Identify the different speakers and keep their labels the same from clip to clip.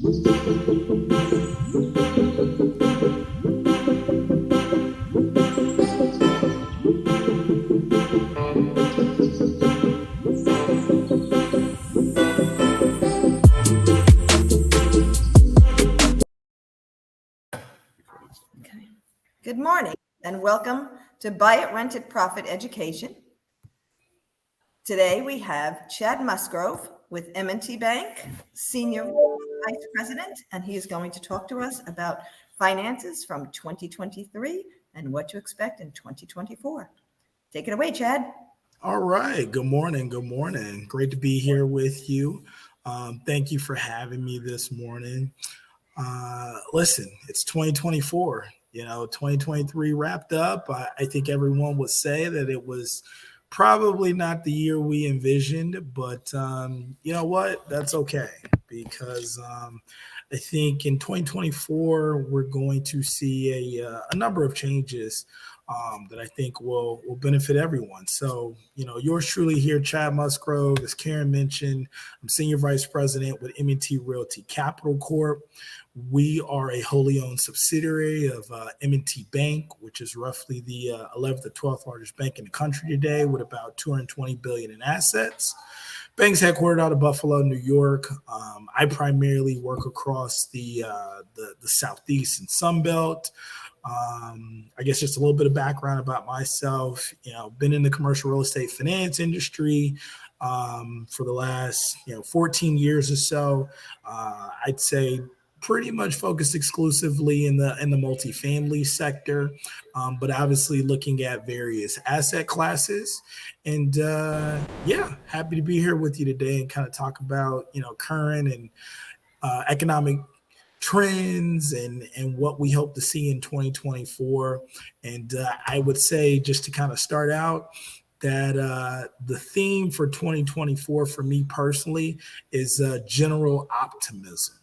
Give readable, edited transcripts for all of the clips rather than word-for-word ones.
Speaker 1: Okay. Good morning and welcome to Buy It, Rent It, Profit Education. Today we have Chad Musgrove with M&T Bank, Senior Vice President, and he is going to talk to us about finances from 2023 and what to expect in 2024. Take it away, Chad.
Speaker 2: All right. Good morning. Good morning. Great to be here with you. Thank you for having me this morning. Listen, it's 2024. 2023 wrapped up. I think everyone would say that it was probably not the year we envisioned, but you know what? That's okay, because I think in 2024 we're going to see a number of changes that I think will benefit everyone. So, yours truly here, Chad Musgrove, as Karen mentioned, I'm Senior Vice President with M&T Realty Capital Corp. We are a wholly owned subsidiary of M&T Bank, which is roughly the 11th or 12th largest bank in the country today, with about $220 billion in assets. Bank's headquartered out of Buffalo, New York. I primarily work across the Southeast and Sun Belt. I guess just a little bit of background about myself. Been in the commercial real estate finance industry for the last 14 years or so. I'd say pretty much focused exclusively in the multifamily sector, but obviously looking at various asset classes. And happy to be here with you today and kind of talk about current and economic trends and what we hope to see in 2024. And I would say, just to kind of start out, that the theme for 2024 for me personally is general optimism.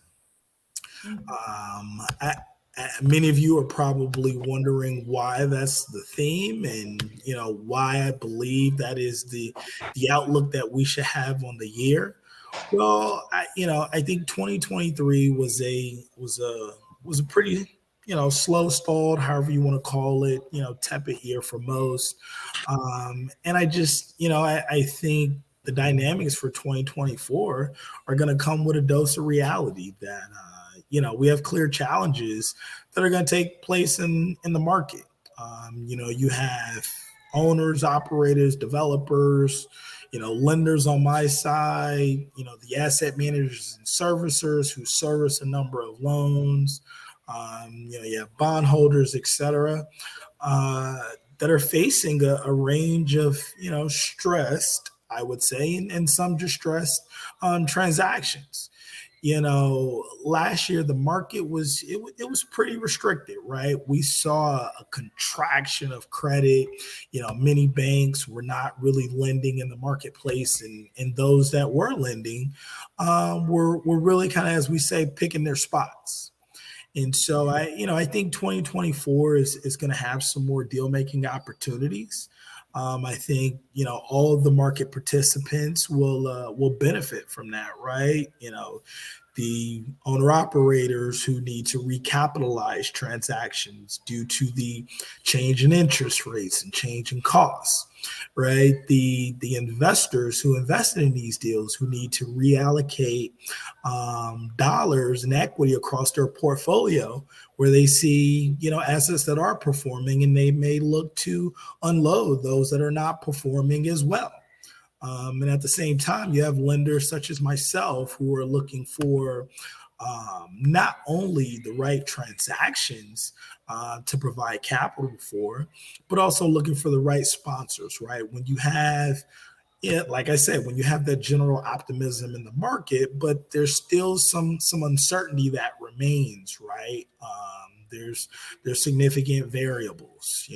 Speaker 2: Many of you are probably wondering why that's the theme, and why I believe that is the outlook that we should have on the year. Well, I think 2023 was a pretty slow stalled, however you want to call it, tepid year for most. And I just I think the dynamics for 2024 are going to come with a dose of reality that we have clear challenges that are going to take place in the market. You have owners, operators, developers, lenders on my side, the asset managers and servicers who service a number of loans, you have bondholders, et cetera, that are facing a range of, stressed, I would say, and some distressed transactions. Last year the market was pretty restricted, right? We saw a contraction of credit. Many banks were not really lending in the marketplace, and those that were lending were really kind of, as we say, picking their spots. And so I think 2024 is going to have some more deal making opportunities. I think all of the market participants will benefit from that, right? The owner operators who need to recapitalize transactions due to the change in interest rates and change in costs, right? The investors who invested in these deals who need to reallocate dollars and equity across their portfolio, where they see assets that are performing, and they may look to unload those that are not performing as well. And at the same time, you have lenders such as myself who are looking for not only the right transactions to provide capital for, but also looking for the right sponsors, right? When you have, like I said, when you have that general optimism in the market, but there's still some uncertainty that remains, right? There's significant variables.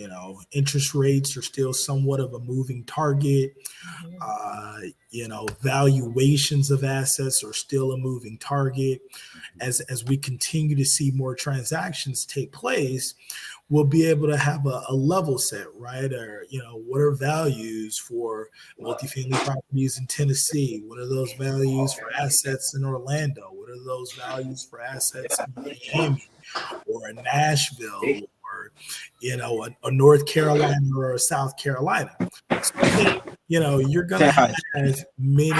Speaker 2: Interest rates are still somewhat of a moving target. Valuations of assets are still a moving target. As we continue to see more transactions take place, we'll be able to have a level set, right? Or, what are values for multifamily properties in Tennessee? What are those values for assets in Orlando? What are those values for assets in Miami or in Nashville or, a North Carolina or a South Carolina? So I think, you're going to have many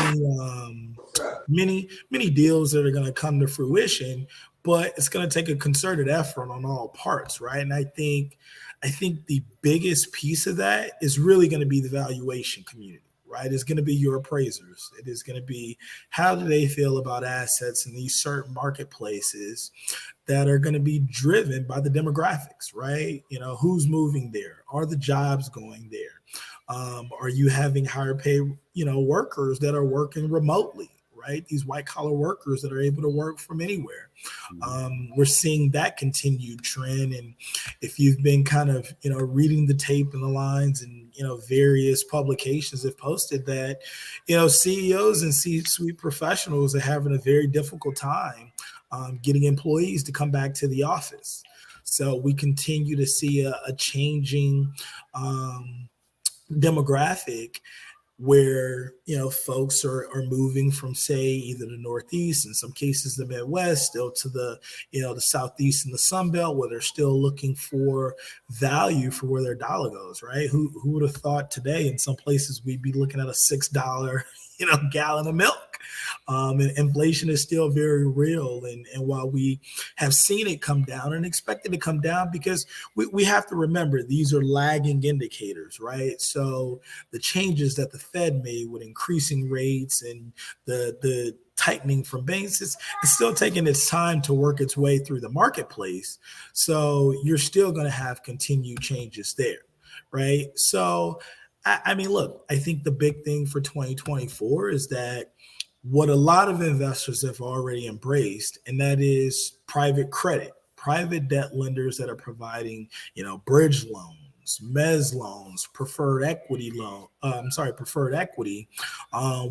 Speaker 2: deals that are going to come to fruition, but it's going to take a concerted effort on all parts, right? And I think the biggest piece of that is really going to be the valuation community, right? It's going to be your appraisers. It is going to be, how do they feel about assets in these certain marketplaces that are going to be driven by the demographics, right? Who's moving there? Are the jobs going there? Are you having higher paid, workers that are working remotely? Right? These white collar workers that are able to work from anywhere. We're seeing that continued trend. And if you've been kind of, reading the tape and the lines and, various publications have posted that, CEOs and C-suite professionals are having a very difficult time getting employees to come back to the office. So we continue to see a changing demographic where folks are moving from, say, either the Northeast, in some cases the Midwest, still to the the Southeast and the Sun Belt, where they're still looking for value for where their dollar goes, right? Who would have thought today in some places we'd be looking at a $6 gallon of milk? And inflation is still very real. And while we have seen it come down and expect it to come down, because we have to remember these are lagging indicators, right? So the changes that the Fed made with increasing rates and the tightening from banks, it's still taking its time to work its way through the marketplace. So you're still going to have continued changes there, right? So, I mean, look, I think the big thing for 2024 is that what a lot of investors have already embraced, and that is private credit, private debt lenders that are providing, bridge loans, mezz loans, preferred equity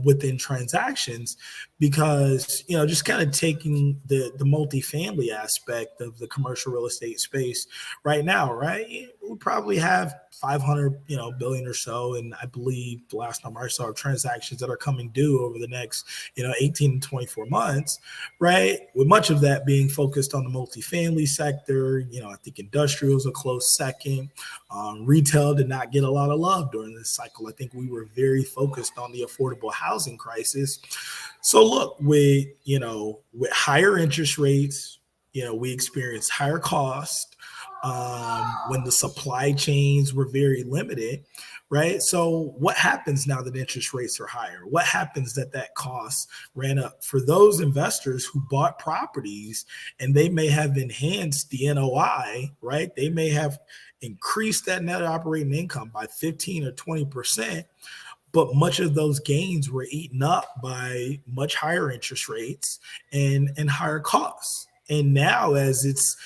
Speaker 2: within transactions, because, just kind of taking the multifamily aspect of the commercial real estate space right now, right? We probably have 500, billion or so. And I believe the last number I saw of transactions that are coming due over the next, 18 to 24 months, right? With much of that being focused on the multifamily sector. I think industrial is a close second. Retail did not get a lot of love during this cycle. I think we were very focused on the affordable housing crisis. So look, with higher interest rates, we experienced higher costs when the supply chains were very limited, right? So what happens now that interest rates are higher? What happens that cost ran up? For those investors who bought properties and they may have enhanced the NOI, right? They may have increased that net operating income by 15 or 20%. But much of those gains were eaten up by much higher interest rates and higher costs. And now, as it's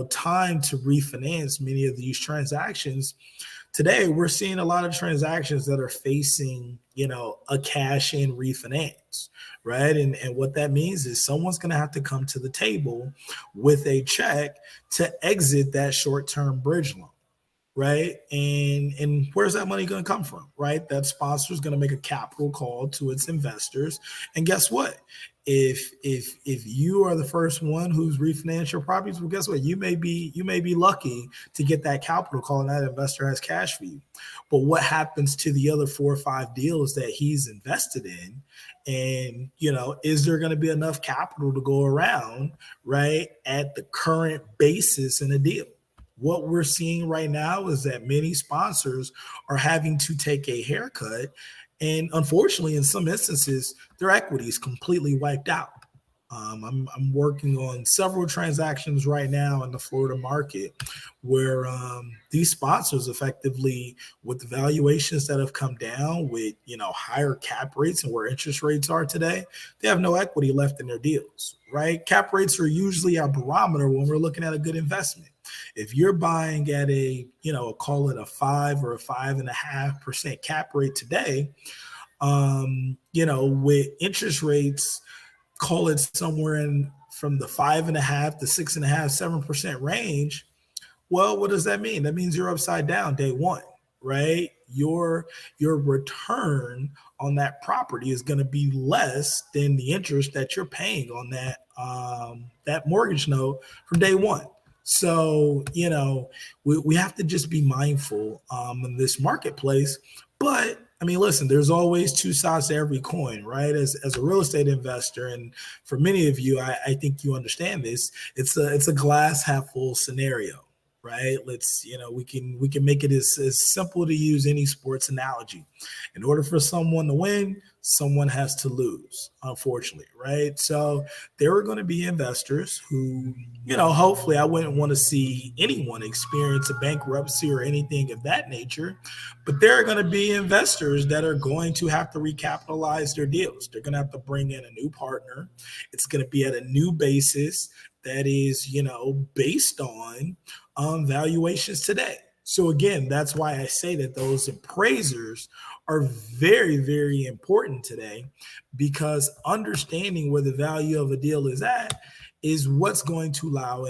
Speaker 2: time to refinance many of these transactions, today we're seeing a lot of transactions that are facing a cash-in refinance, right? And what that means is someone's going to have to come to the table with a check to exit that short-term bridge loan. Right. And where's that money going to come from? Right. That sponsor is going to make a capital call to its investors. And guess what? If you are the first one who's refinanced your properties, well, guess what? You may be lucky to get that capital call and that investor has cash for you. But what happens to the other 4 or 5 deals that he's invested in? And, is there going to be enough capital to go around, right, at the current basis in a deal? What we're seeing right now is that many sponsors are having to take a haircut. And unfortunately, in some instances, their equity is completely wiped out. I'm working on several transactions right now in the Florida market where these sponsors effectively, with the valuations that have come down with, higher cap rates and where interest rates are today, they have no equity left in their deals, right? Cap rates are usually our barometer when we're looking at a good investment. If you're buying at a, call it a 5 or a 5.5% cap rate today, With interest rates, call it somewhere in from the 5.5 to 6.5, 7% range. Well, what does that mean? That means you're upside down day one, right? Your return on that property is going to be less than the interest that you're paying on that mortgage note from day one. So we have to just be mindful in this marketplace. But I mean, listen, there's always two sides to every coin, right? As a real estate investor, and for many of you, I think you understand this. It's a glass half full scenario, right? We can make it as simple to use any sports analogy. In order for someone to win, someone has to lose, unfortunately, right? So there are going to be investors who, hopefully I wouldn't want to see anyone experience a bankruptcy or anything of that nature, but there are going to be investors that are going to have to recapitalize their deals. They're going to have to bring in a new partner. It's going to be at a new basis that is, based on valuations today. So again, that's why I say that those appraisers are very, very important today, because understanding where the value of a deal is at is what's going to allow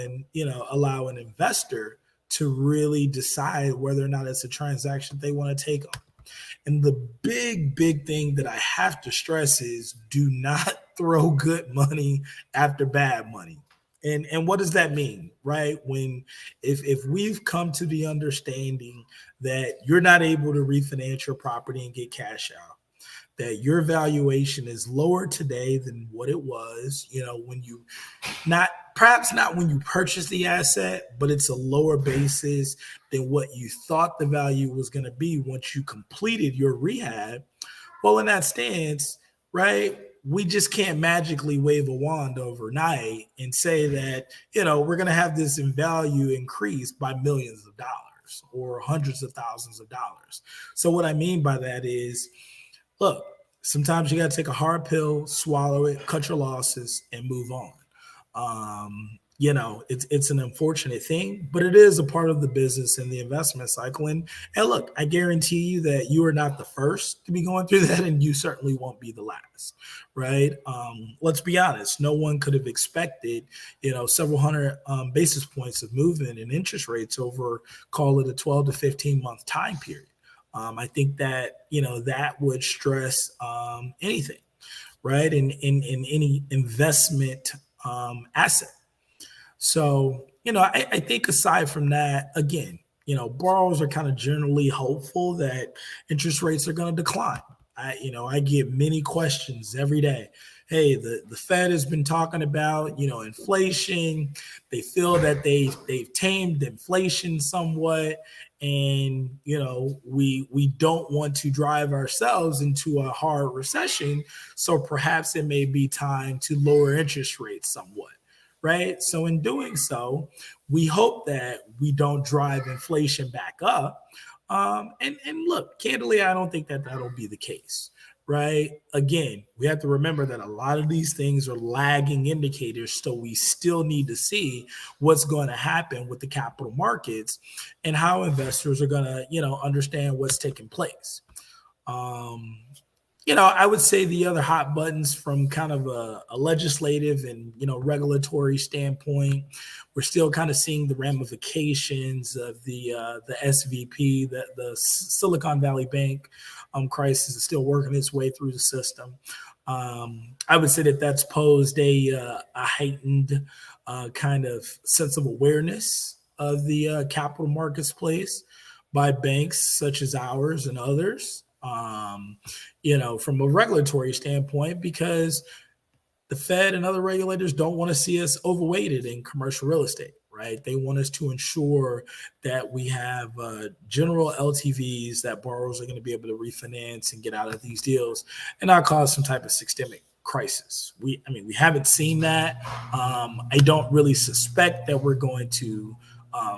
Speaker 2: an investor to really decide whether or not it's a transaction they want to take on. And the big thing that I have to stress is do not throw good money after bad money. And what does that mean, right? If we've come to the understanding that you're not able to refinance your property and get cash out, that your valuation is lower today than what it was, when you perhaps not when you purchased the asset, but it's a lower basis than what you thought the value was going to be once you completed your rehab. Well, in that stance, right, we just can't magically wave a wand overnight and say that, we're going to have this in value increase by millions of dollars or hundreds of thousands of dollars. So what I mean by that is, look, sometimes you got to take a hard pill, swallow it, cut your losses, and move on. It's an unfortunate thing, but it is a part of the business and the investment cycle. And look, I guarantee you that you are not the first to be going through that, and you certainly won't be the last, right? Let's be honest. No one could have expected, several hundred basis points of movement in interest rates over, call it a 12 to 15 month time period. I think that, that would stress anything, right? In any investment asset. So, I think aside from that, again, borrowers are kind of generally hopeful that interest rates are going to decline. I get many questions every day. Hey, the Fed has been talking about, inflation. They feel that they've tamed inflation somewhat. And, we don't want to drive ourselves into a hard recession. So perhaps it may be time to lower interest rates somewhat. Right. So in doing so, we hope that we don't drive inflation back up. And look, candidly, I don't think that that'll be the case. Right. Again, we have to remember that a lot of these things are lagging indicators. So we still need to see what's going to happen with the capital markets and how investors are going to, understand what's taking place. I would say the other hot buttons from kind of a legislative and, regulatory standpoint, we're still kind of seeing the ramifications of the SVP, the Silicon Valley Bank crisis is still working its way through the system. I would say that that's posed a heightened kind of sense of awareness of the capital markets place by banks such as ours and others. From a regulatory standpoint, because the Fed and other regulators don't want to see us overweighted in commercial real estate, right? They want us to ensure that we have general LTVs that borrowers are going to be able to refinance and get out of these deals and not cause some type of systemic crisis. We haven't seen that. I don't really suspect that we're going to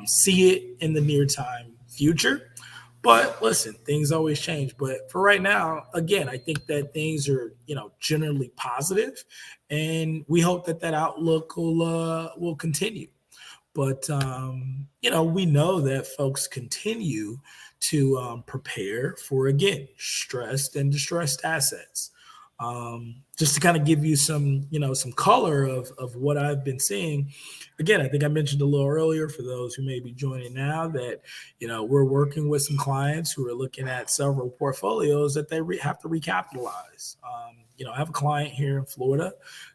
Speaker 2: see it in the near time future. But listen, things always change. But for right now, again, I think that things are, generally positive, and we hope that outlook will continue. But we know that folks continue to prepare for, again, stressed and distressed assets. Just to kind of give you some color of what I've been seeing. Again, I think I mentioned a little earlier for those who may be joining now that, we're working with some clients who are looking at several portfolios that they have to recapitalize. I have a client here in Florida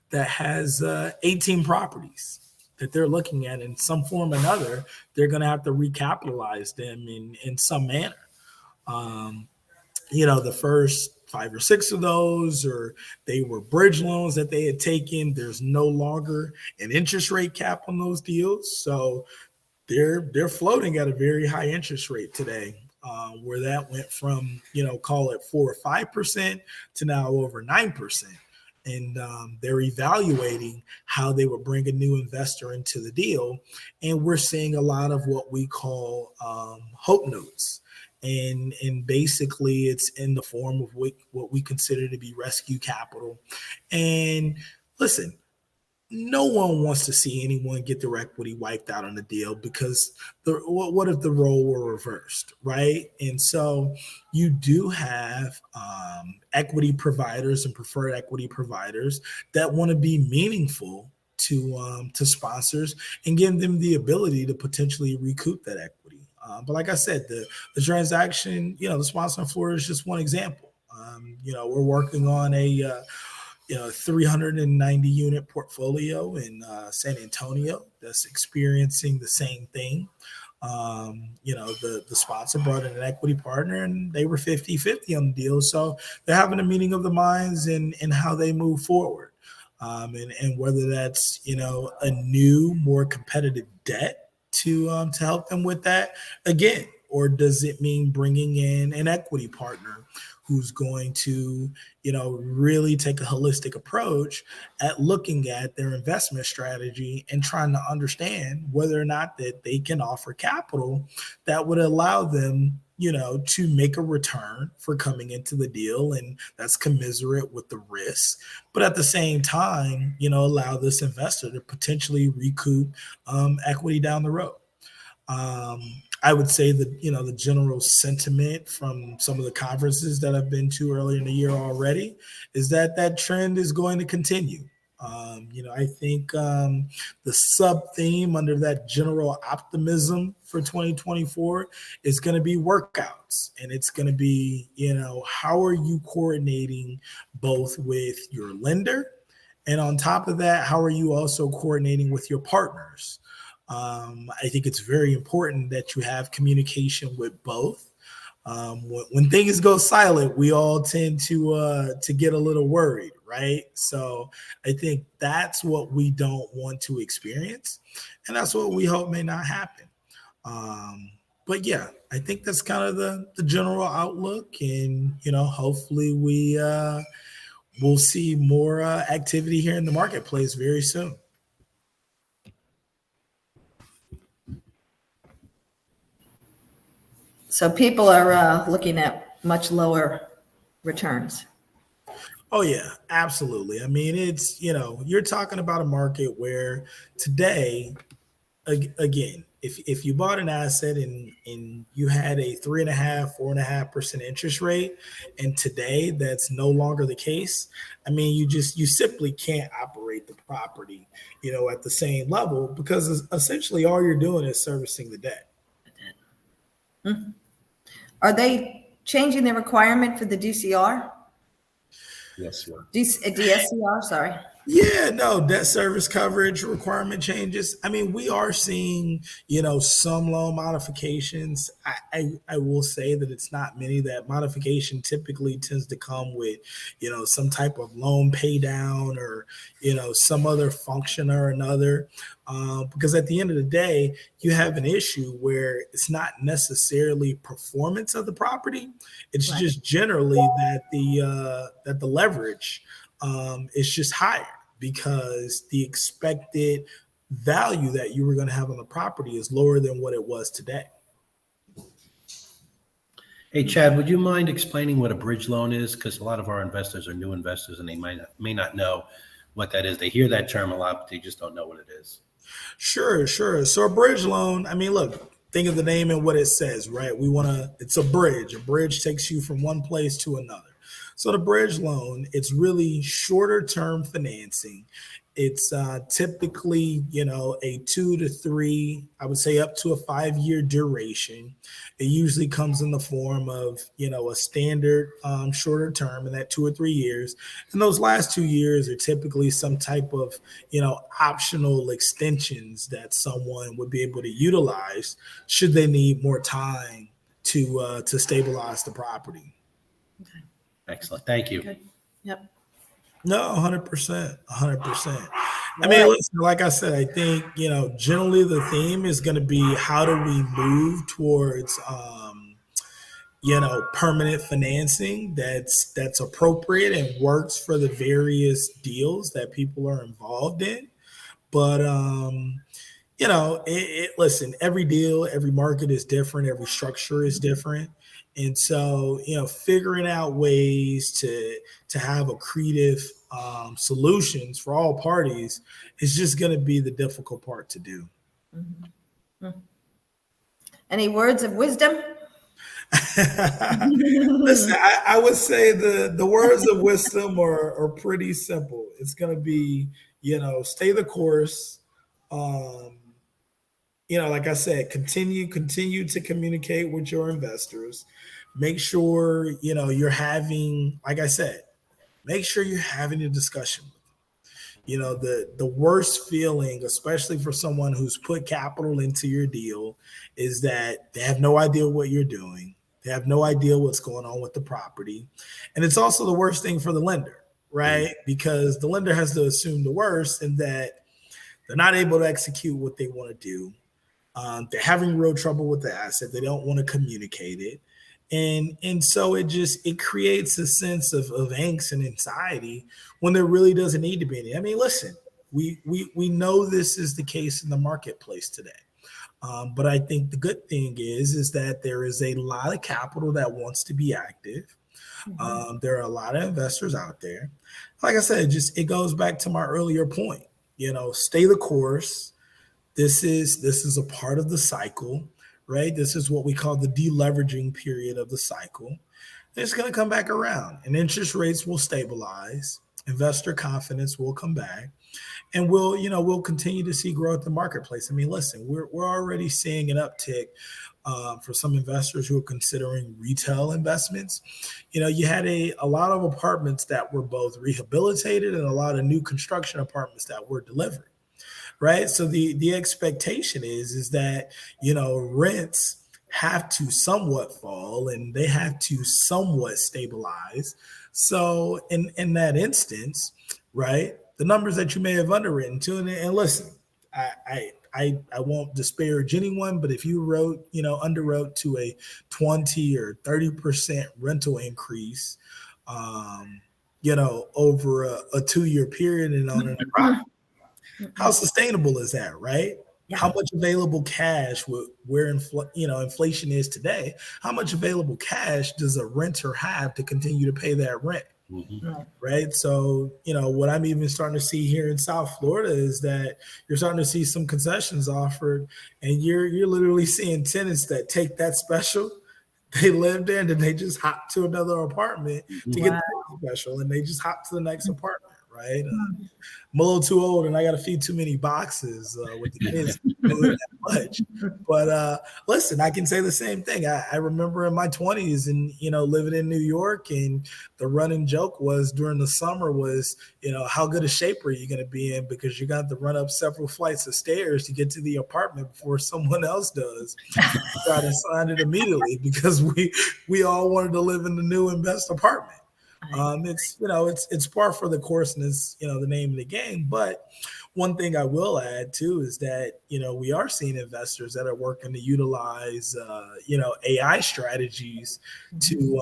Speaker 2: that has 18 properties that they're looking at in some form or another. They're going to have to recapitalize them in some manner. The first 5 or 6 of those, or they were bridge loans that they had taken. There's no longer an interest rate cap on those deals. So they're floating at a very high interest rate today, where that went from, call it 4 or 5% to now over 9%. And they're evaluating how they would bring a new investor into the deal. And we're seeing a lot of what we call hope notes. And basically it's in the form of what we consider to be rescue capital. And listen, no one wants to see anyone get their equity wiped out on the deal, because what if the role were reversed, right? And so you do have equity providers and preferred equity providers that want to be meaningful to sponsors and give them the ability to potentially recoup that equity. But like I said, the transaction, the sponsor in Florida is just one example. We're working on a 390 unit portfolio in San Antonio that's experiencing the same thing. The sponsor brought in an equity partner and they were 50-50 on the deal. So they're having a meeting of the minds in how they move forward. And whether that's, a new, more competitive debt to help them with that again, or does it mean bringing in an equity partner who's going to, really take a holistic approach at looking at their investment strategy and trying to understand whether or not that they can offer capital that would allow them, to make a return for coming into the deal. And that's commensurate with the risk, but at the same time, allow this investor to potentially recoup equity down the road. I would say that, the general sentiment from some of the conferences that I've been to earlier in the year already is that trend is going to continue. I think the sub theme under that general optimism for 2024 is going to be workouts. And it's going to be, how are you coordinating both with your lender? And on top of that, how are you also coordinating with your partners? I think it's very important that you have communication with both. When things go silent, we all tend to get a little worried, right? So I think that's what we don't want to experience, and that's what we hope may not happen. But yeah, I think that's kind of the general outlook, and hopefully we'll see more activity here in the marketplace very soon.
Speaker 1: So people are looking at much lower returns.
Speaker 2: Oh yeah, absolutely. I mean, it's, you're talking about a market where today, again, if you bought an asset and you had a 3.5%, 4.5% interest rate, and today that's no longer the case, I mean, you simply can't operate the property, at the same level, because essentially all you're doing is servicing the debt.
Speaker 1: Mm-hmm. Are they changing the requirement for the DCR?
Speaker 3: Yes, sir.
Speaker 1: DSCR, sorry.
Speaker 2: Yeah, no, debt service coverage requirement changes. I mean, we are seeing, some loan modifications. I will say that it's not many. That modification typically tends to come with, some type of loan pay down or, some other function or another. Because at the end of the day, you have an issue where it's not necessarily performance of the property. It's right. Just generally that the leverage is just higher because the expected value that you were going to have on the property is lower than what it was today.
Speaker 3: Hey, Chad, would you mind explaining what a bridge loan is? Because a lot of our investors are new investors and they may not know what that is. They hear that term a lot, but they just don't know what it is.
Speaker 2: Sure. So a bridge loan, I mean, look, think of the name and what it says, right? It's a bridge. A bridge takes you from one place to another. So the bridge loan, it's really shorter term financing. It's typically, a 2 to 3, I would say up to a 5 year duration. It usually comes in the form of, a standard shorter term in that 2 or 3 years. And those last 2 years are typically some type of, optional extensions that someone would be able to utilize should they need more time to stabilize the property.
Speaker 3: Excellent. Thank you.
Speaker 1: Okay. Yep.
Speaker 2: No, 100%, 100%. I
Speaker 1: All
Speaker 2: mean,
Speaker 1: right.
Speaker 2: listen, like I said, I think, generally the theme is going to be how do we move towards, permanent financing that's appropriate and works for the various deals that people are involved in. But, listen, every deal, every market is different, every structure is different. And so, figuring out ways to have accretive solutions for all parties is just going to be the difficult part to do.
Speaker 1: Mm-hmm. Any words of wisdom?
Speaker 2: Listen, I would say the words of wisdom are pretty simple. It's going to be, stay the course. Like I said, continue to communicate with your investors. Make sure, you're having, like I said, make sure you're having a discussion with them. The worst feeling, especially for someone who's put capital into your deal, is that they have no idea what you're doing. They have no idea what's going on with the property. And it's also the worst thing for the lender, right? Because the lender has to assume the worst and that they're not able to execute what they want to do. They're having real trouble with the asset. They don't want to communicate it. And so it creates a sense of angst and anxiety when there really doesn't need to be any. I mean, listen, we know this is the case in the marketplace today. But I think the good thing is that there is a lot of capital that wants to be active. Mm-hmm. There are a lot of investors out there. Like I said, it goes back to my earlier point. Stay the course. This is a part of the cycle, right? This is what we call the deleveraging period of the cycle. It's going to come back around, and interest rates will stabilize. Investor confidence will come back, and we'll continue to see growth in the marketplace. I mean, listen, we're already seeing an uptick for some investors who are considering retail investments. You had a lot of apartments that were both rehabilitated and a lot of new construction apartments that were delivered. Right. So the expectation is that, rents have to somewhat fall and they have to somewhat stabilize. So in that instance, right, the numbers that you may have underwritten to, and listen, I won't disparage anyone, but if you underwrote to a 20 or 30% rental increase, over a 2-year period and on and around. How sustainable is that, right? Yeah. How much available cash, where inflation is today, how much available cash does a renter have to continue to pay that rent? Mm-hmm. Right. So, what I'm even starting to see here in South Florida is that you're starting to see some concessions offered, and you're literally seeing tenants that take that special. They live there and then they just hop to another apartment to get the special, and they just hop to the next apartment. Right. I'm a little too old and I got to feed too many boxes with the kids that much. But listen, I can say the same thing. I remember in my 20s and, living in New York, and the running joke was during the summer was, how good a shape are you going to be in, because you got to run up several flights of stairs to get to the apartment before someone else does. Got to sign it immediately because we all wanted to live in the new and best apartment. It's par for the course, and it's the name of the game. But one thing I will add too is that we are seeing investors that are working to utilize AI strategies to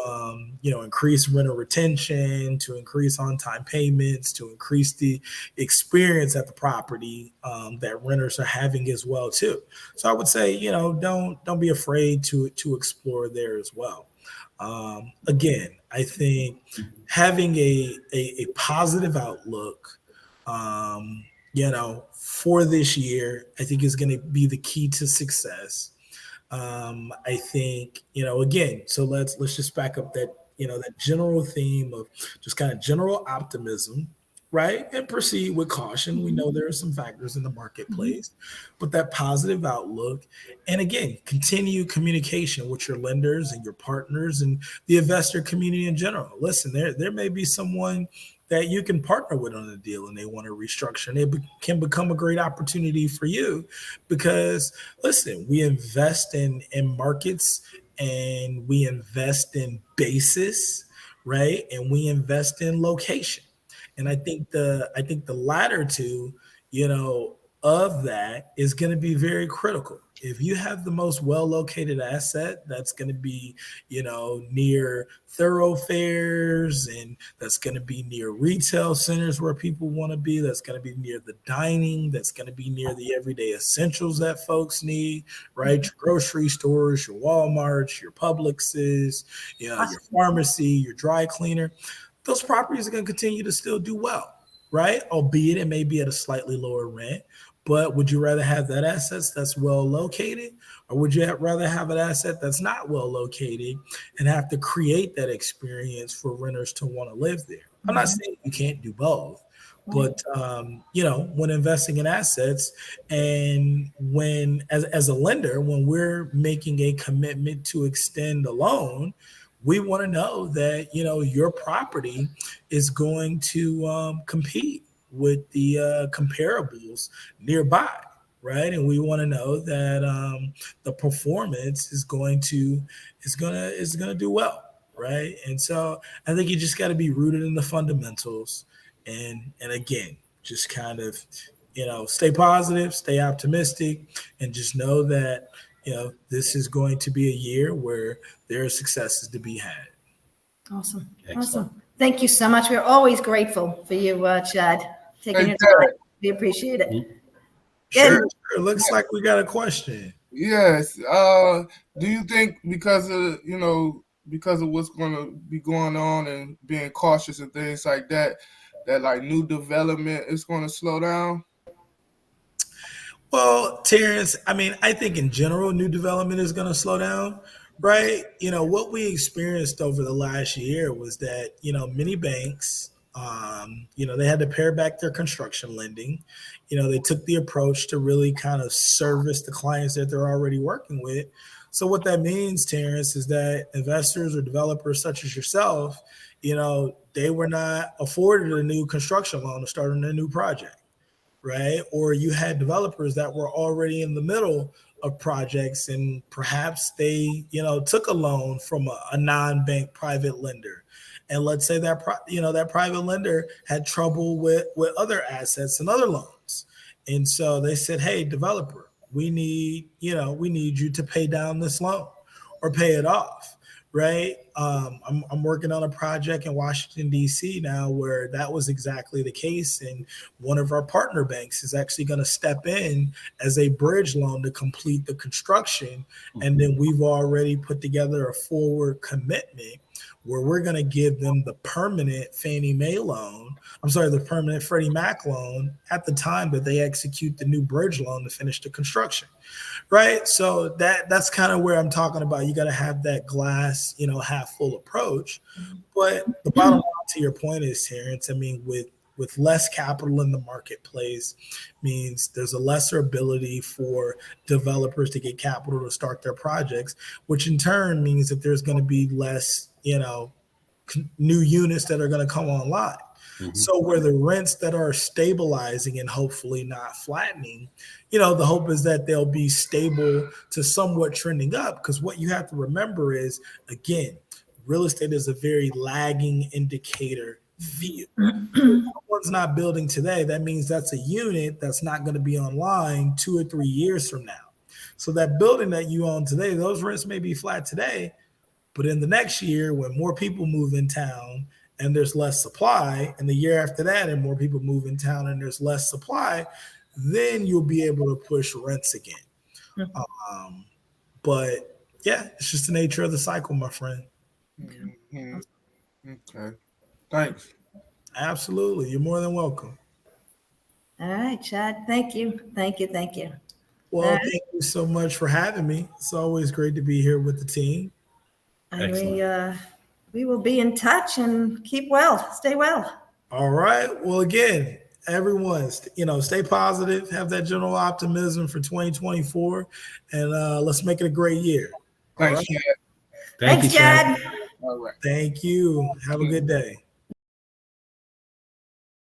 Speaker 2: increase renter retention, to increase on-time payments, to increase the experience at the property that renters are having as well too. So I would say don't be afraid to explore there as well. Again, I think having a positive outlook, for this year, I think is going to be the key to success. I think, again, so let's just back up that, that general theme of just kind of general optimism, right? And proceed with caution. We know there are some factors in the marketplace, but that positive outlook. And again, continue communication with your lenders and your partners and the investor community in general. Listen, there may be someone that you can partner with on a deal and they want to restructure, and it can become a great opportunity for you because listen, we invest in markets and we invest in basis, right? And we invest in location. And I think the latter two, you know, of that is going to be very critical. If you have the most well located asset, that's going to be, near thoroughfares, and that's going to be near retail centers where people want to be. That's going to be near the dining. That's going to be near the everyday essentials that folks need, right? Your grocery stores, your Walmarts, your Publixes, your pharmacy, your dry cleaner. Those properties are going to continue to still do well, right? Albeit it may be at a slightly lower rent. But would you rather have that asset that's well located, or would you rather have an asset that's not well located and have to create that experience for renters to want to live there? I'm not saying you can't do both, but when investing in assets and when as a lender, when we're making a commitment to extend a loan, we want to know that your property is going to compete with the comparables nearby, right? And we want to know that the performance is going to do well, right? And so I think you just got to be rooted in the fundamentals, and again, just kind of stay positive, stay optimistic, and just know that this is going to be a year where there are successes to be had.
Speaker 1: Awesome.
Speaker 3: Excellent.
Speaker 1: Awesome. Thank you so much. We're always grateful for you, Chad, taking your time. We appreciate it.
Speaker 2: Sure. Looks like we got a question.
Speaker 4: Yes. Do you think because of what's going to be going on and being cautious and things like that, that like new development is going to slow down?
Speaker 2: Well, Terrence, I think in general, new development is going to slow down, right? What we experienced over the last year was that, many banks, they had to pare back their construction lending. They took the approach to really kind of service the clients that they're already working with. So what that means, Terrence, is that investors or developers such as yourself, they were not afforded a new construction loan to start on a new project, right? Or you had developers that were already in the middle of projects and perhaps they, took a loan from a non-bank private lender. And let's say that, that private lender had trouble with other assets and other loans. And so they said, hey, developer, we need you to pay down this loan or pay it off. Right. I'm working on a project in Washington, D.C. now where that was exactly the case. And one of our partner banks is actually going to step in as a bridge loan to complete the construction. And then we've already put together a forward commitment where we're going to give them the permanent Fannie Mae loan. The permanent Freddie Mac loan at the time that they execute the new bridge loan to finish the construction. Right. So that's kind of where I'm talking about. You got to have that glass, half full approach. But the bottom line to your point is, Terrence, with less capital in the marketplace means there's a lesser ability for developers to get capital to start their projects, which in turn means that there's going to be less, new units that are going to come online. So where the rents that are stabilizing and hopefully not flattening, the hope is that they'll be stable to somewhat trending up. Because what you have to remember is, again, real estate is a very lagging indicator view. If someone's not building today, that means that's a unit that's not going to be online 2 or 3 years from now. So that building that you own today, those rents may be flat today, but in the next year, when more people move in town and there's less supply, and the year after that, and more people move in town and there's less supply, then you'll be able to push rents again. But yeah, it's just the nature of the cycle, my friend.
Speaker 4: Okay. Thanks.
Speaker 2: Absolutely. You're more than welcome.
Speaker 1: All right, Chad. Thank you. Thank you. Thank you.
Speaker 2: Well, thank you so much for having me. It's always great to be here with the team.
Speaker 1: And we will be in touch and keep well. Stay well.
Speaker 2: All right. Well, again, everyone, stay positive, have that general optimism for 2024, and let's make it a great year.
Speaker 4: Thanks,
Speaker 2: right?
Speaker 4: Chad.
Speaker 3: Thank you,
Speaker 1: Thanks, Chad.
Speaker 4: All right.
Speaker 2: Thank you. Have a good day.